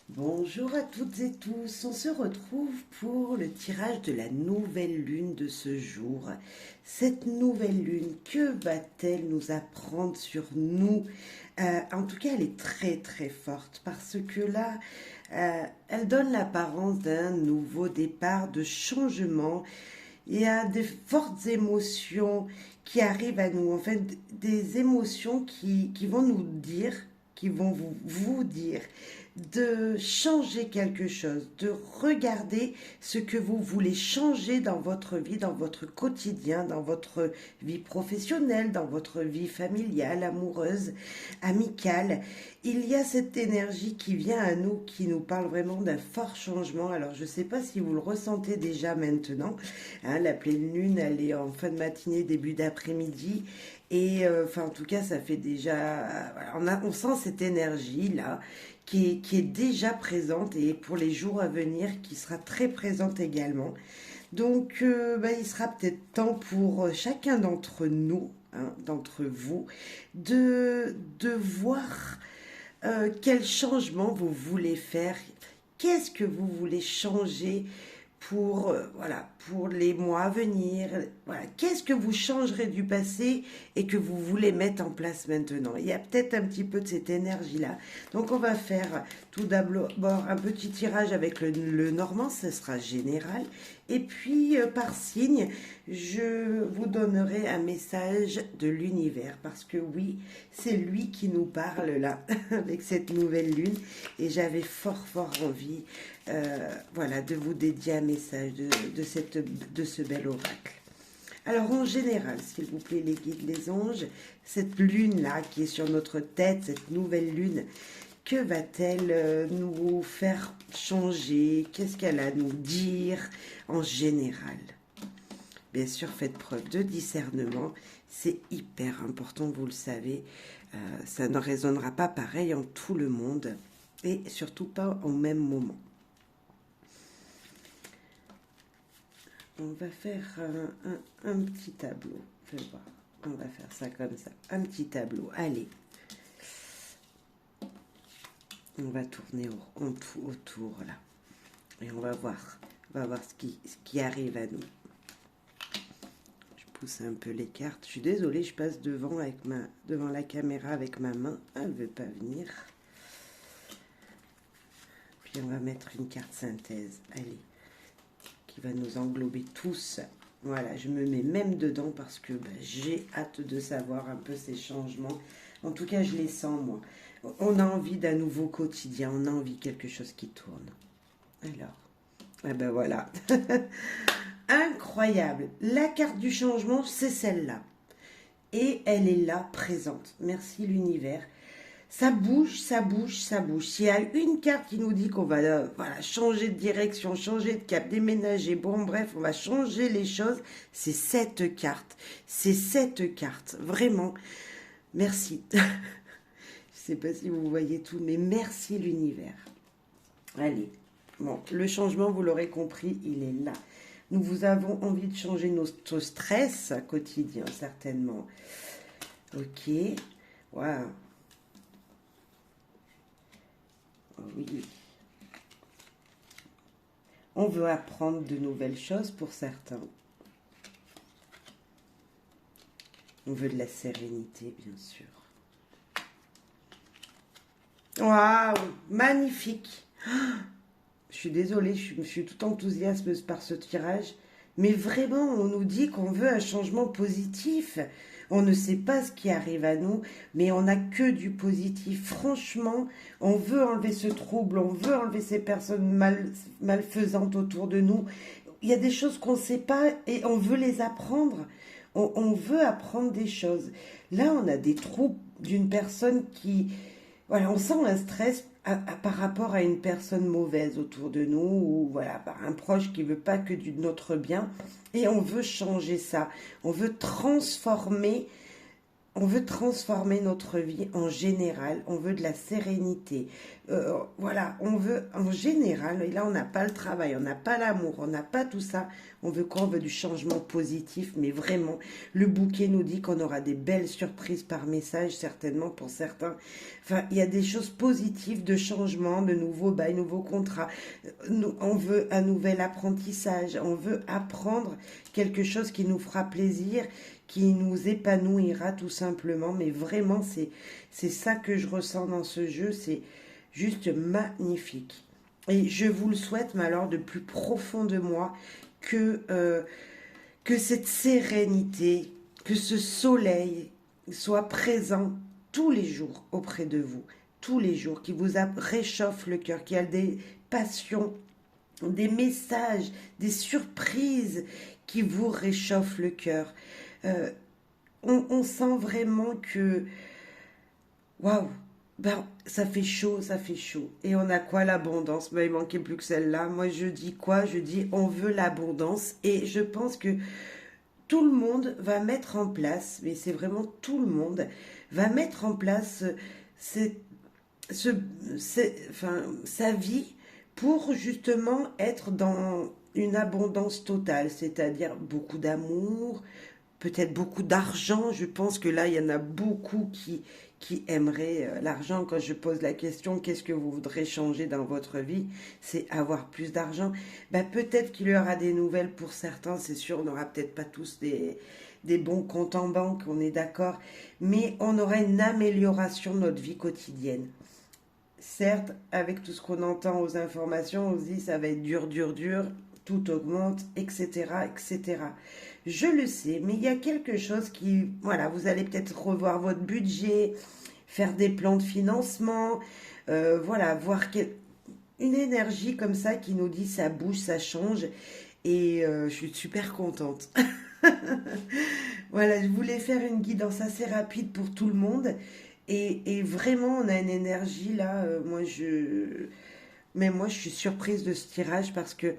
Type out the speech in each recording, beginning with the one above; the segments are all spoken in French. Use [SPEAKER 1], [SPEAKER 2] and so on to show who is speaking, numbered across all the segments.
[SPEAKER 1] Bonjour à toutes et tous, on se retrouve pour le tirage de la nouvelle lune de ce jour. Cette nouvelle lune, que va-t-elle nous apprendre sur nous? En tout cas, elle est très très forte parce que là, elle donne l'apparence d'un nouveau départ, de changement. Il y a des fortes émotions qui arrivent à nous, en fait, des émotions qui vont nous dire, qui vont vous dire de changer quelque chose, de regarder ce que vous voulez changer dans votre vie, dans votre quotidien, dans votre vie professionnelle, dans votre vie familiale, amoureuse, amicale. Il y a cette énergie qui vient à nous, qui nous parle vraiment d'un fort changement. Alors, je ne sais pas si vous le ressentez déjà maintenant. Hein, la pleine lune, elle est en fin de matinée, début d'après-midi. Et enfin, en tout cas, ça fait déjà. Voilà, on sent cette énergie-là qui est déjà présente et pour les jours à venir, qui sera très présente également. Donc, il sera peut-être temps pour chacun d'entre nous, hein, d'entre vous, de voir quel changement vous voulez faire. Qu'est-ce que vous voulez changer pour, voilà, pour les mois à venir. Voilà. Qu'est-ce que vous changerez du passé et que vous voulez mettre en place maintenant? Il y a peut-être un petit peu de cette énergie-là. Donc on va faire tout d'abord un petit tirage avec le normand, ce sera général. Et puis par signe, je vous donnerai un message de l'univers. Parce que oui, c'est lui qui nous parle là, avec cette nouvelle lune. Et j'avais fort fort envie voilà, de vous dédier un message de ce bel oracle. Alors en général, s'il vous plaît, les guides, les anges, cette lune-là qui est sur notre tête, cette nouvelle lune, que va-t-elle nous faire changer? Qu'est-ce qu'elle a à nous dire en général? Bien sûr, faites preuve de discernement, c'est hyper important, vous le savez. Ça ne résonnera pas pareil en tout le monde et surtout pas au même moment. On va faire un petit tableau. Je vais voir. On va faire ça comme ça. Un petit tableau. Allez. On va tourner autour là. Et on va voir. On va voir ce qui arrive à nous. Je pousse un peu les cartes. Je suis désolée, je passe devant la caméra avec ma main. Elle ne veut pas venir. Puis on va mettre une carte synthèse. Allez. Qui va nous englober tous. Voilà, je me mets même dedans parce que j'ai hâte de savoir un peu ces changements. En tout cas, je les sens, moi. On a envie d'un nouveau quotidien, on a envie de quelque chose qui tourne. Alors, eh ben voilà. Incroyable. La carte du changement, c'est celle-là. Et elle est là, présente. Merci l'univers. Ça bouge, ça bouge, ça bouge. S'il y a une carte qui nous dit qu'on va voilà, changer de direction, changer de cap, déménager, bon bref, on va changer les choses, c'est cette carte. C'est cette carte. Vraiment. Merci. Je ne sais pas si vous voyez tout, mais merci l'univers. Allez. Bon, le changement, vous l'aurez compris, il est là. Nous vous avons envie de changer notre stress quotidien, certainement. Ok. Waouh. Oui. On veut apprendre de nouvelles choses pour certains. On veut de la sérénité, bien sûr. Waouh, magnifique. Je suis désolée, je suis tout enthousiasme par ce tirage. Mais vraiment, on nous dit qu'on veut un changement positif. On ne sait pas ce qui arrive à nous, mais on n'a que du positif. Franchement, on veut enlever ce trouble, on veut enlever ces personnes malfaisantes autour de nous. Il y a des choses qu'on ne sait pas et on veut les apprendre. On veut apprendre des choses. Là, on a des troubles d'une personne qui... Voilà, on sent un stress par rapport à une personne mauvaise autour de nous ou voilà, par un proche qui veut pas que de notre bien et on veut changer ça. On veut transformer on veut transformer notre vie en général, on veut de la sérénité. Voilà, on veut en général, et là on n'a pas le travail, on n'a pas l'amour, on n'a pas tout ça. On veut quoi? On veut du changement positif, mais vraiment, le bouquet nous dit qu'on aura des belles surprises par message, certainement pour certains. Enfin, il y a des choses positives de changement, de nouveaux bails, nouveaux contrats. On veut un nouvel apprentissage, on veut apprendre quelque chose qui nous fera plaisir, qui nous épanouira tout simplement. Mais vraiment, c'est ça que je ressens dans ce jeu. C'est juste magnifique. Et je vous le souhaite, mais alors de plus profond de moi, que cette sérénité, que ce soleil soit présent tous les jours auprès de vous. Tous les jours, qui vous réchauffe le cœur, qui a des passions, des messages, des surprises qui vous réchauffent le cœur. Euh, on sent vraiment que, waouh, ben, ça fait chaud, ça fait chaud. Et on a quoi? L'abondance. Ben, il manquait plus que celle-là. Moi, je dis quoi? Je dis on veut l'abondance. Et je pense que tout le monde va mettre en place, mais c'est vraiment tout le monde, va mettre en place cette, ce, enfin, sa vie pour justement être dans une abondance totale, c'est-à-dire beaucoup d'amour, peut-être beaucoup d'argent. Je pense que là, il y en a beaucoup qui aimeraient l'argent. Quand je pose la question, qu'est-ce que vous voudrez changer dans votre vie? C'est avoir plus d'argent. Ben, peut-être qu'il y aura des nouvelles pour certains, c'est sûr, on n'aura peut-être pas tous des bons comptes en banque, on est d'accord, mais on aura une amélioration de notre vie quotidienne. Certes, avec tout ce qu'on entend aux informations, on se dit ça va être dur, dur, dur, tout augmente, etc., etc. Je le sais, mais il y a quelque chose qui, voilà, vous allez peut-être revoir votre budget, faire des plans de financement, voilà, voir une énergie comme ça qui nous dit ça bouge, ça change, et je suis super contente. Voilà, je voulais faire une guidance assez rapide pour tout le monde. Et vraiment, on a une énergie là. Mais moi, je suis surprise de ce tirage parce que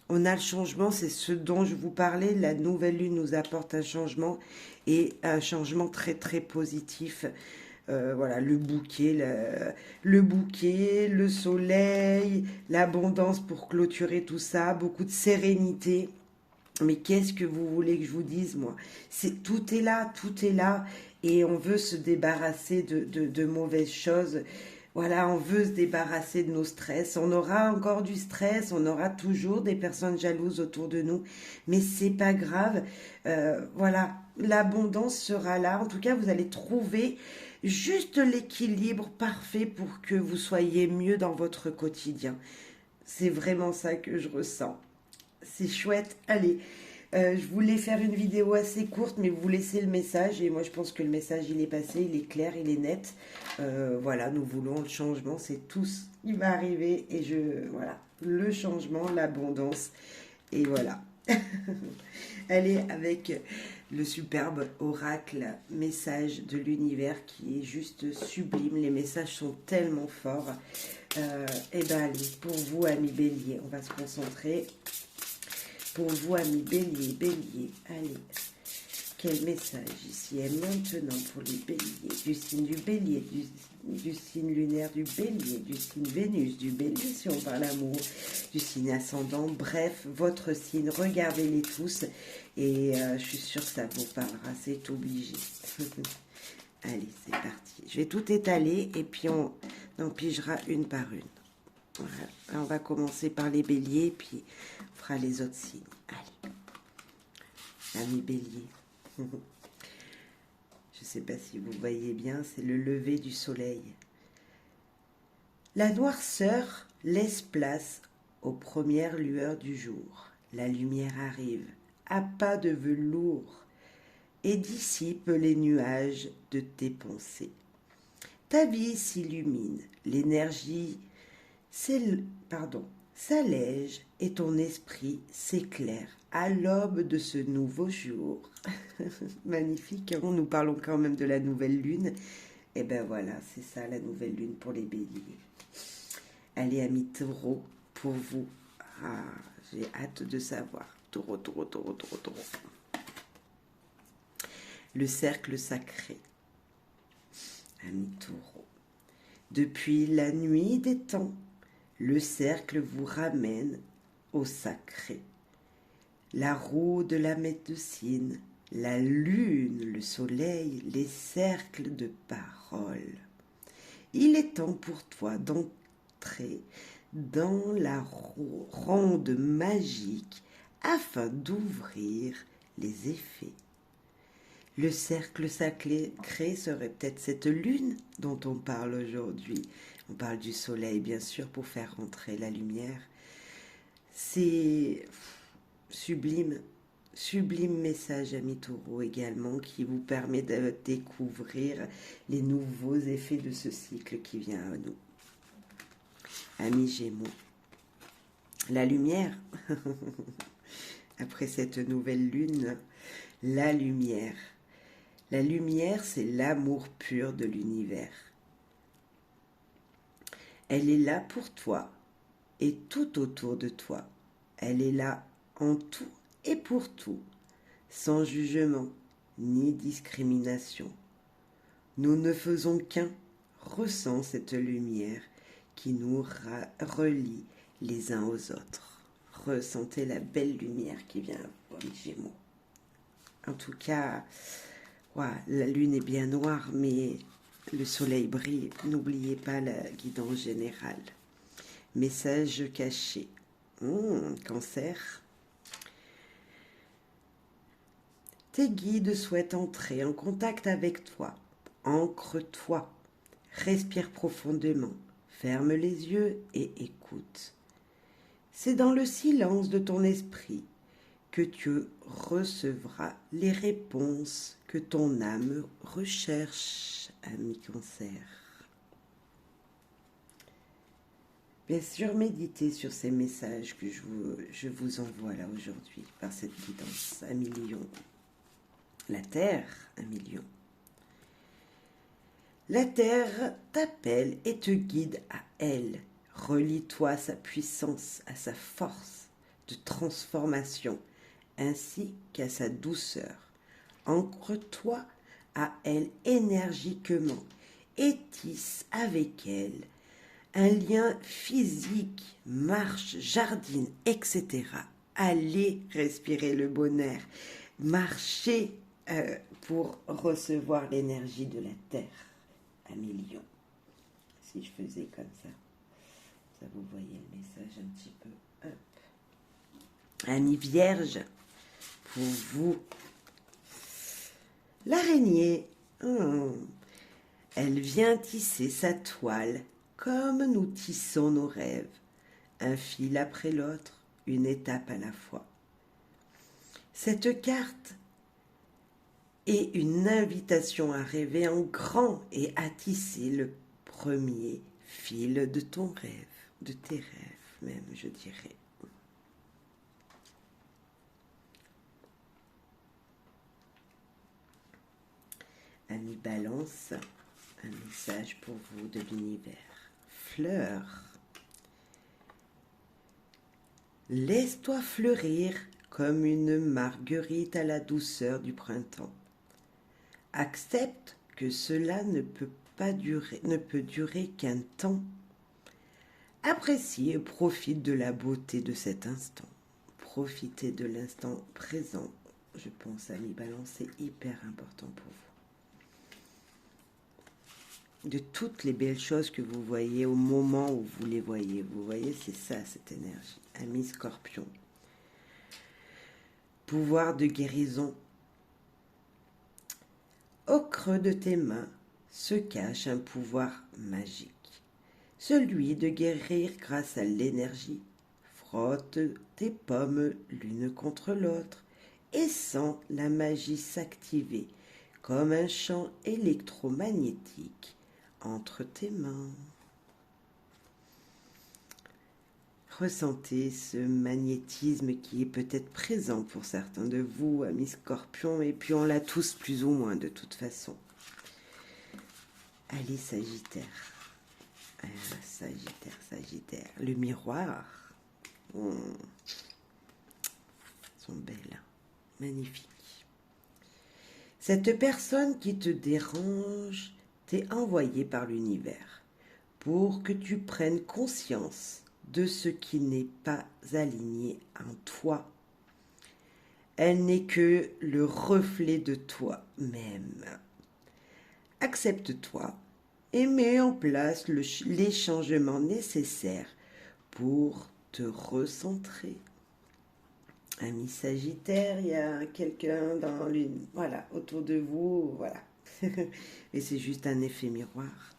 [SPEAKER 1] on a le changement. C'est ce dont je vous parlais. La nouvelle lune nous apporte un changement et un changement très très positif. Voilà, le bouquet, le soleil, l'abondance pour clôturer tout ça, beaucoup de sérénité. Mais qu'est-ce que vous voulez que je vous dise, moi? Tout est là, et on veut se débarrasser de mauvaises choses. Voilà, on veut se débarrasser de nos stress. On aura encore du stress, on aura toujours des personnes jalouses autour de nous, mais c'est pas grave. Voilà, l'abondance sera là. En tout cas, vous allez trouver juste l'équilibre parfait pour que vous soyez mieux dans votre quotidien. C'est vraiment ça que je ressens. C'est chouette. Allez, je voulais faire une vidéo assez courte, mais vous laissez le message. Et moi, je pense que le message, il est passé, il est clair, il est net. Voilà, nous voulons le changement. C'est tout ce qui va arriver. Et voilà, le changement, l'abondance. Et voilà. Allez, avec le superbe oracle message de l'univers qui est juste sublime. Les messages sont tellement forts. Et ben allez, pour vous, amis bélier, on va se concentrer. Pour vous, amis bélier, bélier, allez, quel message ici et maintenant pour les béliers, du signe du bélier, du signe lunaire du bélier, du signe Vénus, du bélier si on parle amour, du signe ascendant, bref, votre signe, regardez-les tous et je suis sûre que ça vous parlera, c'est obligé. Allez, c'est parti. Je vais tout étaler et puis on en pigera une par une. Voilà. On va commencer par les béliers, puis on fera les autres signes. Allez, amis béliers. Je ne sais pas si vous voyez bien, c'est le lever du soleil. La noirceur laisse place aux premières lueurs du jour. La lumière arrive, à pas de velours, et dissipe les nuages de tes pensées. Ta vie s'illumine, l'énergie s'allège et ton esprit s'éclaire à l'aube de ce nouveau jour. Magnifique, hein, nous parlons quand même de la nouvelle lune. Et ben voilà, c'est ça la nouvelle lune pour les béliers. Allez, amis taureaux, pour vous. Ah, j'ai hâte de savoir. Taureau, taureau, taureau, taureau, taureau. Le cercle sacré. Amis Taureaux. Depuis la nuit des temps, le cercle vous ramène au sacré. La roue de la médecine, la lune, le soleil, les cercles de parole. Il est temps pour toi d'entrer dans la ronde magique afin d'ouvrir les effets. Le cercle sacré serait peut-être cette lune dont on parle aujourd'hui. On parle du soleil, bien sûr, pour faire rentrer la lumière. C'est sublime, sublime message, amis Taureaux, également, qui vous permet de découvrir les nouveaux effets de ce cycle qui vient à nous. Amis Gémeaux, la lumière, après cette nouvelle lune, la lumière. La lumière, c'est l'amour pur de l'univers. Elle est là pour toi et tout autour de toi. Elle est là en tout et pour tout, sans jugement ni discrimination. Nous ne faisons qu'un, ressent cette lumière qui nous relie les uns aux autres. Ressentez la belle lumière qui vient à vous, les Gémeaux. En tout cas, la lune est bien noire, mais le soleil brille. N'oubliez pas la guidance générale. Message caché. Cancer. Tes guides souhaitent entrer en contact avec toi. Ancre-toi. Respire profondément. Ferme les yeux et écoute. C'est dans le silence de ton esprit que tu recevras les réponses que ton âme recherche, ami Cancer. Bien sûr, méditez sur ces messages que je vous envoie là aujourd'hui par cette guidance, ami Lion. La Terre, ami Lion. La Terre t'appelle et te guide à elle. Relie-toi à sa puissance, à sa force de transformation, ainsi qu'à sa douceur. Ancre-toi à elle énergiquement et tisse avec elle un lien physique, marche, jardine, etc. Allez respirer le bonheur, marchez pour recevoir l'énergie de la terre, ami Lion. Si je faisais comme ça vous voyez le message un petit peu. Hop. Ami Vierge, pour vous, l'araignée, elle vient tisser sa toile comme nous tissons nos rêves, un fil après l'autre, une étape à la fois. Cette carte est une invitation à rêver en grand et à tisser le premier fil de ton rêve, de tes rêves même, je dirais. Ami Balance, un message pour vous de l'univers. Fleur. Laisse-toi fleurir comme une marguerite à la douceur du printemps. Accepte que cela ne peut durer qu'un temps. Apprécie et profite de la beauté de cet instant. Profitez de l'instant présent. Je pense, ami Balance, c'est hyper important pour vous. De toutes les belles choses que vous voyez au moment où vous les voyez. Vous voyez, c'est ça, cette énergie. Ami Scorpion. Pouvoir de guérison. Au creux de tes mains se cache un pouvoir magique. Celui de guérir grâce à l'énergie. Frotte tes pommes l'une contre l'autre et sens la magie s'activer comme un champ électromagnétique entre tes mains. Ressentez ce magnétisme qui est peut-être présent pour certains de vous, amis Scorpions, et puis on l'a tous plus ou moins de toute façon. Allez, Sagittaire. Sagittaire. Le miroir. Elles sont belles. Magnifiques. Cette personne qui te dérange t'est envoyée par l'univers pour que tu prennes conscience de ce qui n'est pas aligné en toi. Elle n'est que le reflet de toi-même. Accepte-toi et mets en place les changements nécessaires pour te recentrer. Ami Sagittaire, il y a quelqu'un dans l'une, voilà, autour de vous, voilà. Et c'est juste un effet miroir.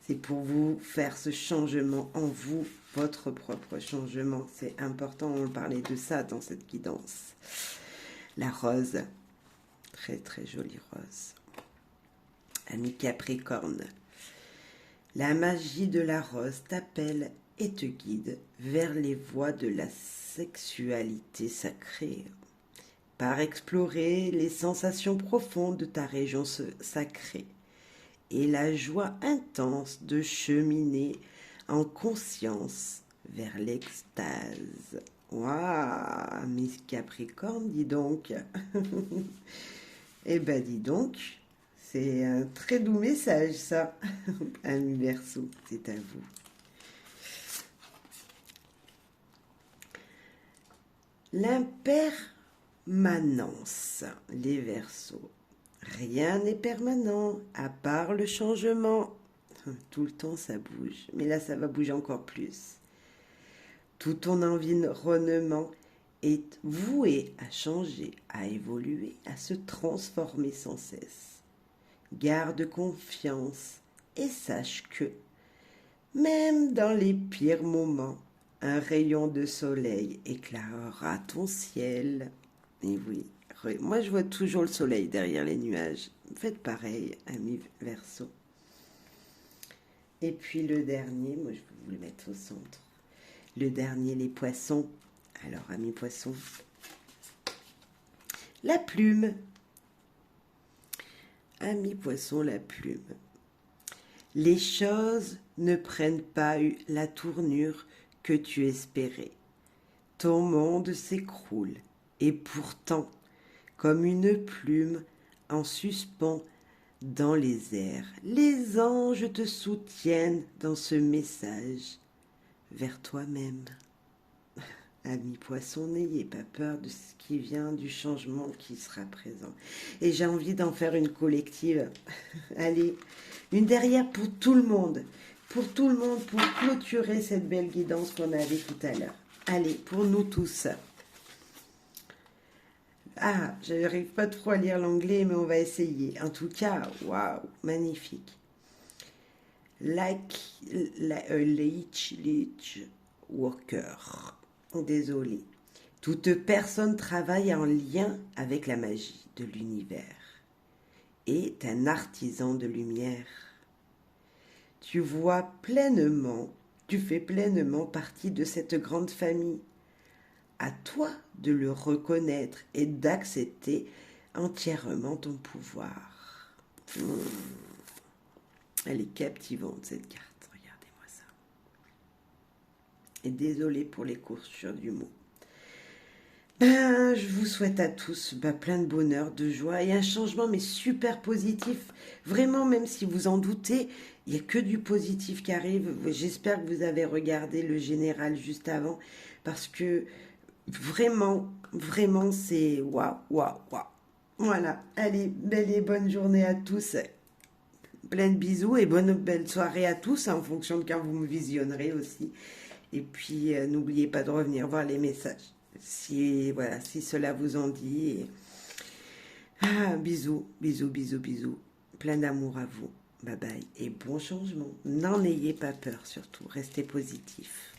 [SPEAKER 1] C'est pour vous faire ce changement en vous, votre propre changement. C'est important, on parlait de ça dans cette guidance. La rose, très très jolie rose. Ami Capricorne, la magie de la rose t'appelle et te guide vers les voies de la sexualité sacrée, par explorer les sensations profondes de ta région sacrée et la joie intense de cheminer en conscience vers l'extase. Waouh, Miss Capricorne, dis donc. Eh ben, dis donc, c'est un très doux message, ça. Ami Verseau, c'est à vous. L'impermanence, les Verseaux. Rien n'est permanent, à part le changement. Tout le temps, ça bouge. Mais là, ça va bouger encore plus. Tout ton environnement est voué à changer, à évoluer, à se transformer sans cesse. Garde confiance et sache que, même dans les pires moments, un rayon de soleil éclairera ton ciel. Et oui, moi je vois toujours le soleil derrière les nuages. Faites pareil, amis Verseau. Et puis le dernier, moi je vais vous le mettre au centre. Le dernier, les poissons. Alors, amis poissons, la plume. Amis poissons, la plume. Les choses ne prennent pas la tournure que tu espérais. Ton monde s'écroule, et pourtant, comme une plume en suspens dans les airs, les anges te soutiennent dans ce message vers toi-même. Amis poissons, n'ayez pas peur de ce qui vient, du changement qui sera présent. Et j'ai envie d'en faire une collective. Allez, une derrière pour tout le monde. Pour tout le monde, pour clôturer cette belle guidance qu'on avait tout à l'heure. Allez, pour nous tous. Ah, je n'arrive pas trop à lire l'anglais, mais on va essayer. En tout cas, waouh, magnifique. Like a leech worker. Désolé. Toute personne travaille en lien avec la magie de l'univers. Est un artisan de lumière. Tu fais pleinement partie de cette grande famille. À toi de le reconnaître et d'accepter entièrement ton pouvoir. Elle est captivante cette carte, regardez-moi ça. Et désolé pour les coursures du mot. Je vous souhaite à tous plein de bonheur, de joie et un changement mais super positif. Vraiment, même si vous en doutez, il n'y a que du positif qui arrive. J'espère que vous avez regardé le général juste avant parce que vraiment, c'est waouh, waouh, waouh. Voilà, allez, belle et bonne journée à tous. Plein de bisous et belle soirée à tous en fonction de quand vous me visionnerez aussi. Et puis, n'oubliez pas de revenir voir les messages. Si cela vous en dit. Bisous, bisous, bisous, bisous. Plein d'amour à vous. Bye bye. Et bon changement. N'en ayez pas peur surtout. Restez positif.